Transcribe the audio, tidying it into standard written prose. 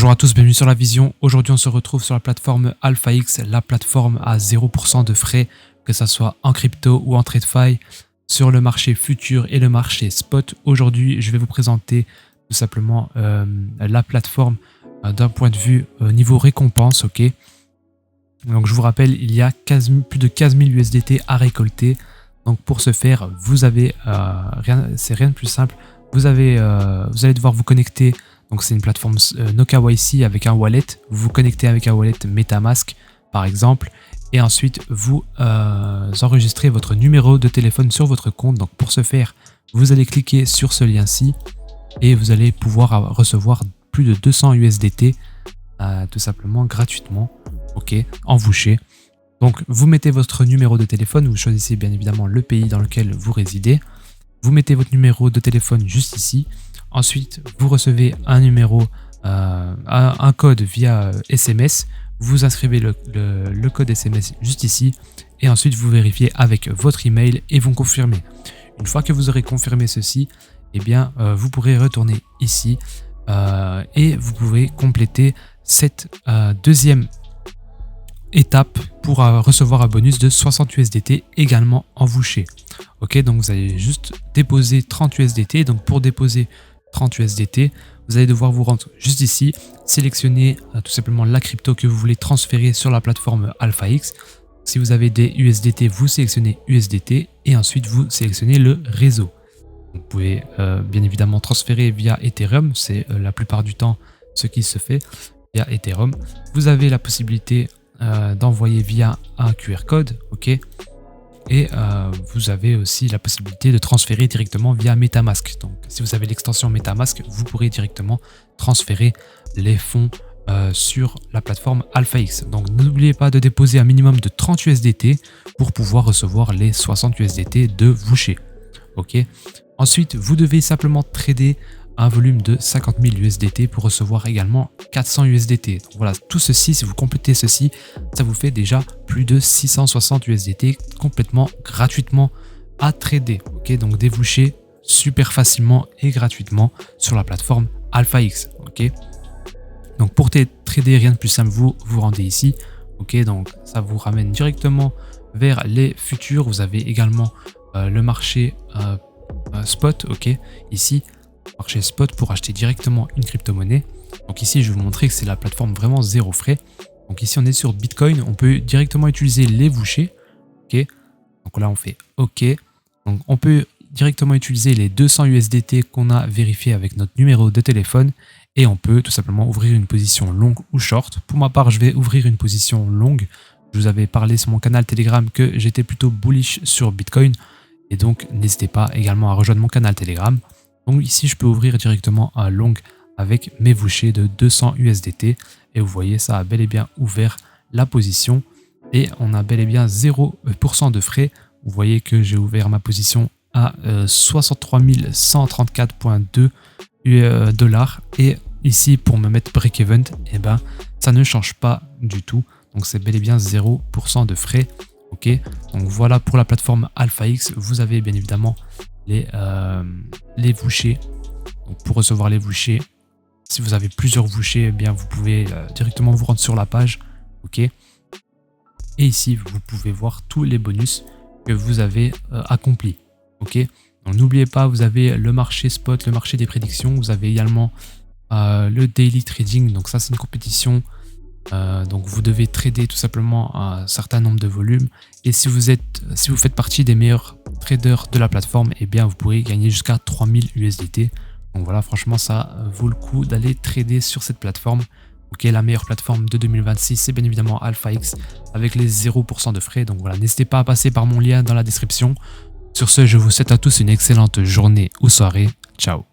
Bonjour à tous, bienvenue sur La Vision. Aujourd'hui, on se retrouve sur la plateforme AlphaX, la plateforme à 0% de frais, que ce soit en crypto ou en TradeFi, sur le marché futur et le marché spot. Aujourd'hui, je vais vous présenter tout simplement la plateforme d'un point de vue niveau récompense. Ok. Donc, je vous rappelle, il y a plus de 15 000 USDT à récolter. Donc, pour ce faire, vous avez c'est rien de plus simple. Vous allez devoir vous connecter. Donc c'est une plateforme no KYC avec un wallet. Vous vous connectez avec un wallet MetaMask par exemple. Et ensuite vous enregistrez votre numéro de téléphone sur votre compte. Donc pour ce faire, vous allez cliquer sur ce lien-ci. Et vous allez pouvoir recevoir plus de 200 USDT tout simplement gratuitement. Ok, en voucher. Donc vous mettez votre numéro de téléphone. Vous choisissez bien évidemment le pays dans lequel vous résidez. Vous mettez votre numéro de téléphone juste ici. Ensuite, vous recevez un numéro, un code via SMS. Vous inscrivez le code SMS juste ici. Et ensuite, vous vérifiez avec votre email et vous confirmez. Une fois que vous aurez confirmé ceci, eh bien, vous pourrez retourner ici et vous pouvez compléter cette deuxième étape pour recevoir un bonus de 60 USDT également en voucher. Ok, donc vous allez juste déposer 30 USDT. Donc pour déposer 30 USDT, vous allez devoir vous rendre juste ici, sélectionner tout simplement la crypto que vous voulez transférer sur la plateforme AlphaX. Si vous avez des USDT, vous sélectionnez USDT et ensuite vous sélectionnez le réseau. Vous pouvez bien évidemment transférer via Ethereum, c'est la plupart du temps ce qui se fait via Ethereum. Vous avez la possibilité d'envoyer via un QR code, ok. Et vous avez aussi la possibilité de transférer directement via MetaMask. Donc, si vous avez l'extension MetaMask, vous pourrez directement transférer les fonds sur la plateforme AlphaX. Donc, n'oubliez pas de déposer un minimum de 30 USDT pour pouvoir recevoir les 60 USDT de voucher. Ok. Ensuite, vous devez simplement trader un volume de 50 000 USDT pour recevoir également 400 USDT. Donc voilà, tout ceci, si vous complétez ceci, ça vous fait déjà plus de 660 USDT complètement gratuitement à trader. Ok, donc déboucher super facilement et gratuitement sur la plateforme AlphaX. Ok, donc pour trader, rien de plus simple, vous vous rendez ici. Ok, donc ça vous ramène directement vers les futurs. Vous avez également le marché spot. Ok, ici. Marché spot pour acheter directement une crypto-monnaie. Donc ici, je vais vous montrer que c'est la plateforme vraiment zéro frais. Donc ici, on est sur Bitcoin. On peut directement utiliser les vouchers. Ok. Donc là, on fait OK. Donc on peut directement utiliser les 200 USDT qu'on a vérifié avec notre numéro de téléphone. Et on peut tout simplement ouvrir une position longue ou short. Pour ma part, je vais ouvrir une position longue. Je vous avais parlé sur mon canal Telegram que j'étais plutôt bullish sur Bitcoin. Et donc, n'hésitez pas également à rejoindre mon canal Telegram. Donc ici, je peux ouvrir directement un long avec mes vouchers de 200 USDT. Et vous voyez, ça a bel et bien ouvert la position. Et on a bel et bien 0% de frais. Vous voyez que j'ai ouvert ma position à 63 134,2 $. Et ici, pour me mettre break-even, eh ben, ça ne change pas du tout. Donc c'est bel et bien 0% de frais. Ok, donc voilà pour la plateforme AlphaX. Vous avez bien évidemment les vouchers. Donc pour recevoir les vouchers, si vous avez plusieurs vouchers, eh bien vous pouvez directement vous rendre sur la page. Ok, et ici vous pouvez voir tous les bonus que vous avez accomplis. Ok, donc n'oubliez pas, vous avez le marché spot, le marché des prédictions. Vous avez également le daily trading. Donc ça, c'est une compétition. Donc vous devez trader tout simplement un certain nombre de volumes. Et si vous faites partie des meilleurs traders de la plateforme, eh bien vous pourrez gagner jusqu'à 3000 USDT. Donc voilà, franchement, ça vaut le coup d'aller trader sur cette plateforme. Ok, la meilleure plateforme de 2026, c'est bien évidemment AlphaX avec les 0% de frais. Donc voilà, n'hésitez pas à passer par mon lien dans la description. Sur ce, je vous souhaite à tous une excellente journée ou soirée. Ciao.